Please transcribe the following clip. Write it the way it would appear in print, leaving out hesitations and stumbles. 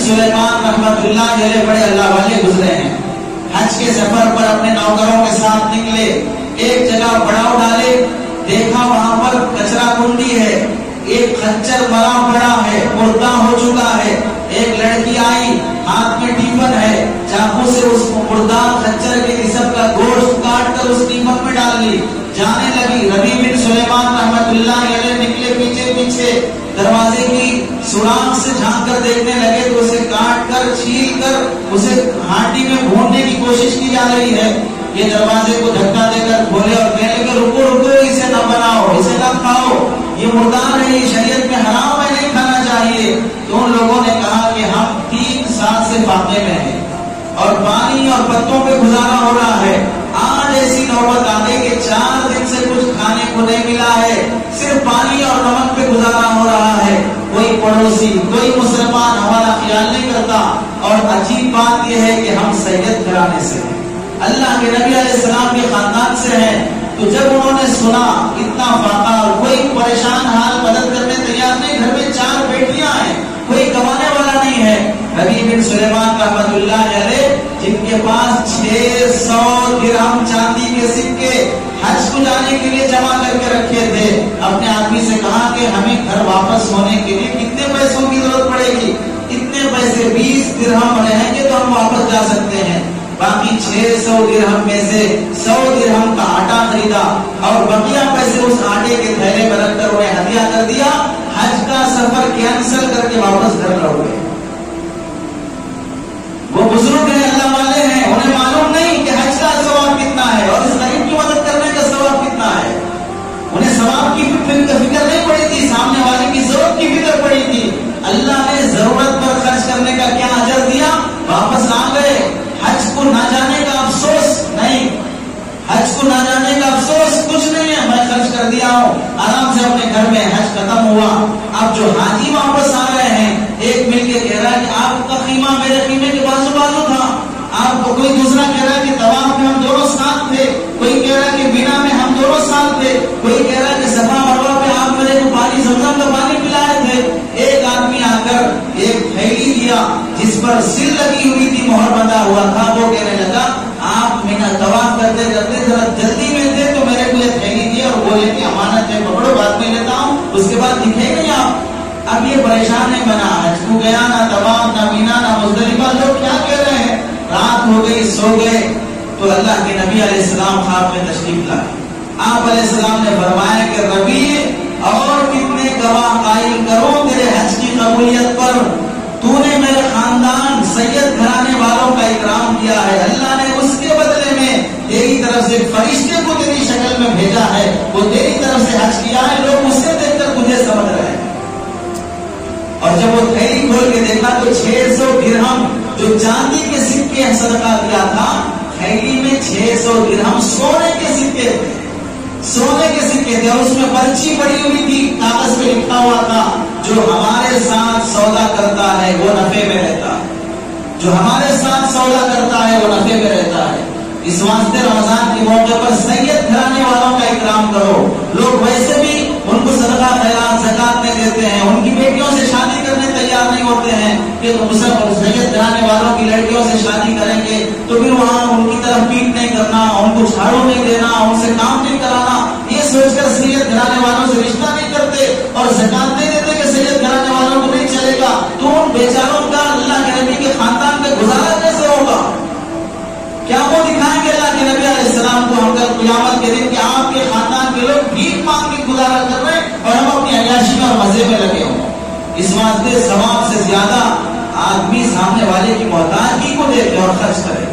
سلیمان رحمت اللہ علیہ بڑے اللہ والے گزرے ہیں. حج کے سفر پر اپنے نوکروں کے ساتھ نکلے. ایک جگہ پڑاؤ ڈالے, دیکھا وہاں پر کچرا کنڈی ہے, ایک خنجر مرا پڑا ہے, مردہ ہو چکا ہے. ایک لڑکی آئی, ہاتھ میں ٹیفن ہے, چاقو سے اس مردہ خنجر کے جسم کا گوشت کاٹ کر اس ٹیفن میں ڈال لی. جانے لگی. ربیع بن سلیمان رحمت اللہ علیہ نکلے پیچھے پیچھے, دروازے کی سوراخ سے جھانک کر دیکھنے لگے تو اسے کاٹ کر چھیل کر اسے ہانڈی میں بھوننے کی کوشش کی جا رہی ہے. یہ دروازے کو دھکا دے کر کھولے اور کہنے لگے رکو رکو, اسے نہ بناؤ, اسے نہ کھاؤ, یہ مردار ہے, یہ شریعت میں حرام ہے, نہیں کھانا چاہیے. تو ان لوگوں نے کہا کہ ہم 3 سال سے فاقے میں ہیں اور پانی اور پتوں پہ گزارا ہو رہا ہے. آج ایسی نوبت آ گئی کہ 4 دن سے کچھ کھانے کو نہیں ملا ہے, صرف پانی اور نمک پہ گزارا ہو رہا ہے. کوئی پڑوسی, کوئی مسلمان ہمارا خیال نہیں کرتا. اور عجیب بات یہ ہے کہ ہم سید گھرانے سے ہیں, اللہ کے نبی علیہ السلام کے خاندان سے ہیں. تو جب انہوں نے سنا اتنا فاقہ اور کوئی پریشان حال مدد کرنے تیار نہیں, گھر میں 4 بیٹیاں ہیں, کوئی کمانے والا نہیں ہے. ربیع بن سلیمان رحمت اللہ علیہ جن کے پاس 600 درہم چاندی کے سکے حج کو جانے کے لیے جمع کر کے رکھے تھے, اپنے آدمی سے کہا کہ ہمیں گھر واپس ہونے کے لیے کتنے پیسوں کی ضرورت پڑے گی. اتنے پیسے 20 درہم رہیں گے تو ہم واپس جا سکتے ہیں. باقی 600 درہم میں سے 100 درہم کا آٹا خریدا اور بقیہ پیسے اس آٹے کے تھیلے میں رکھ کر انہیں ہدیہ کر دیا. حج کا سفر کینسل کر کے واپس گھر لوٹ گئے. وہ بزرگ ہیں, اللہ والے ہیں, انہیں معلوم نہیں کہ حج کا ثواب کتنا ہے اور اس غریب کی مدد کرنے کا ثواب کتنا ہے. انہیں ثواب کی فکر نہیں پڑی تھی, سامنے والے کی ضرورت کی فکر پڑی تھی. اللہ نے ضرورت پر خرچ کرنے کا کیا اجر دیا, واپس آ گئے. حج کو نہ جانے کا افسوس نہیں, حج کو نہ جانے کا افسوس کچھ نہیں ہے, میں خرچ کر دیا ہوں, آرام سے اپنے گھر میں. حج ختم ہوا, اب جو حاجی واپس آ رہے ہیں, ایک مل کے کہہ رہا ہے کہ آپ کا خیمہ میرے خیمے کے بازو بازو تھا, آپ کو کوئی دوسرا کہہ رہا ہے کہ طواف میں ہم دونوں ساتھ تھے, کوئی کہہ رہا ہے کہ مینا میں ہم دونوں ساتھ تھے, کوئی کہہ رہا ہے کہ صفا مروہ پہ آپ میرے کو پانی زمزم کا پانی پلائے تھے. ایک آدمی آ کر ایک تھیلی دیا جس پر سل لگی ہوئی تھی, مہر بندھا ہوا تھا. وہ کہنے لگا آپ مینا طواف کرتے کرتے ذرا جلدی میں تھے تو میرے کو یہ تھیلی دی اور بولے کہ امانت ہے, پکڑو, بعد میں لیتا ہوں, اس کے بعد دکھے گا آپ. اب یہ پریشان نہیں بنا, حج کو گیا, نہ طواف, نہ مینا, نہ مزدلفہ. لوگ کیا کہہ رہے ہیں, رات ہو گئی, سو گئے. تو اللہ کے نبی علیہ السلام خواب میں تشریف لائے. آپ علیہ السلام نے فرمایا کہ ربیع اور کتنے گواہ قائل کرو تیرے حج کی قبولیت پر, تو نے میرے خاندان سید گھرانے والوں کا اکرام کیا ہے. اللہ نے اس کے بدلے میں تیری طرف سے فرشتے کو تیری شکل میں بھیجا ہے, وہ تیری طرف سے حج کیا ہے. لوگ اس سے دیکھ کر تجھے سمجھ رہے ہیں. اور جب وہ تھیلی کھول کے دیکھا تو 600 درہم جو چاندی کے سکے صدقہ دیا تھا, تھیلی میں 600 درہم سونے کے سکے تھے, سونے کے سکے تھے. اور اس میں پرچی پڑی ہوئی تھی, کاغذ پہ لکھا ہوا تھا جو ہمارے ساتھ سودا کرتا ہے وہ نفع میں رہتا ہے, جو ہمارے ساتھ سودا کرتا ہے وہ نفع میں رہتا ہے. اس واسطے رمضان کے موقع پر سید گھرانے والوں کا اکرام کرو. لوگ ویسے بھی ان کو صدقہ خیرات زکات نہیں دیتے ہیں, ان کی بیٹیوں سے شادی کرنے تیار نہیں ہوتے ہیں کہ مسلمان سید گھرانے والوں کی لڑکیوں سے شادی کریں گے تو پھر وہاں ان کی طرف پیٹ نہیں کرنا, ان کو جھاڑو نہیں دینا, ان سے کام نہیں کرانا. یہ سوچ کر سید گھرانے والوں سے رشتہ نہیں کرتے اور زکات نہیں دیتے کہ سید گھرانے والوں کو نہیں چلے گا. تو ان بیچاروں کا اللہ کے نبی کے خاندان کا گزارا کیسے ہوگا؟ کیا وہ دکھائیں گے اللہ کے نبی علیہ السلام کو ہم کل قیامت کے دن کہ آپ کے خاندان کے لوگ بھیک مانگ کے گزارا کر رہے ہیں اور ہم اپنی عیاشی اور مزے میں لگے ہوں؟ اس واسطے ثواب سے زیادہ آدمی سامنے والے کی محتاجگی کو دیکھے اور خرچ کرے.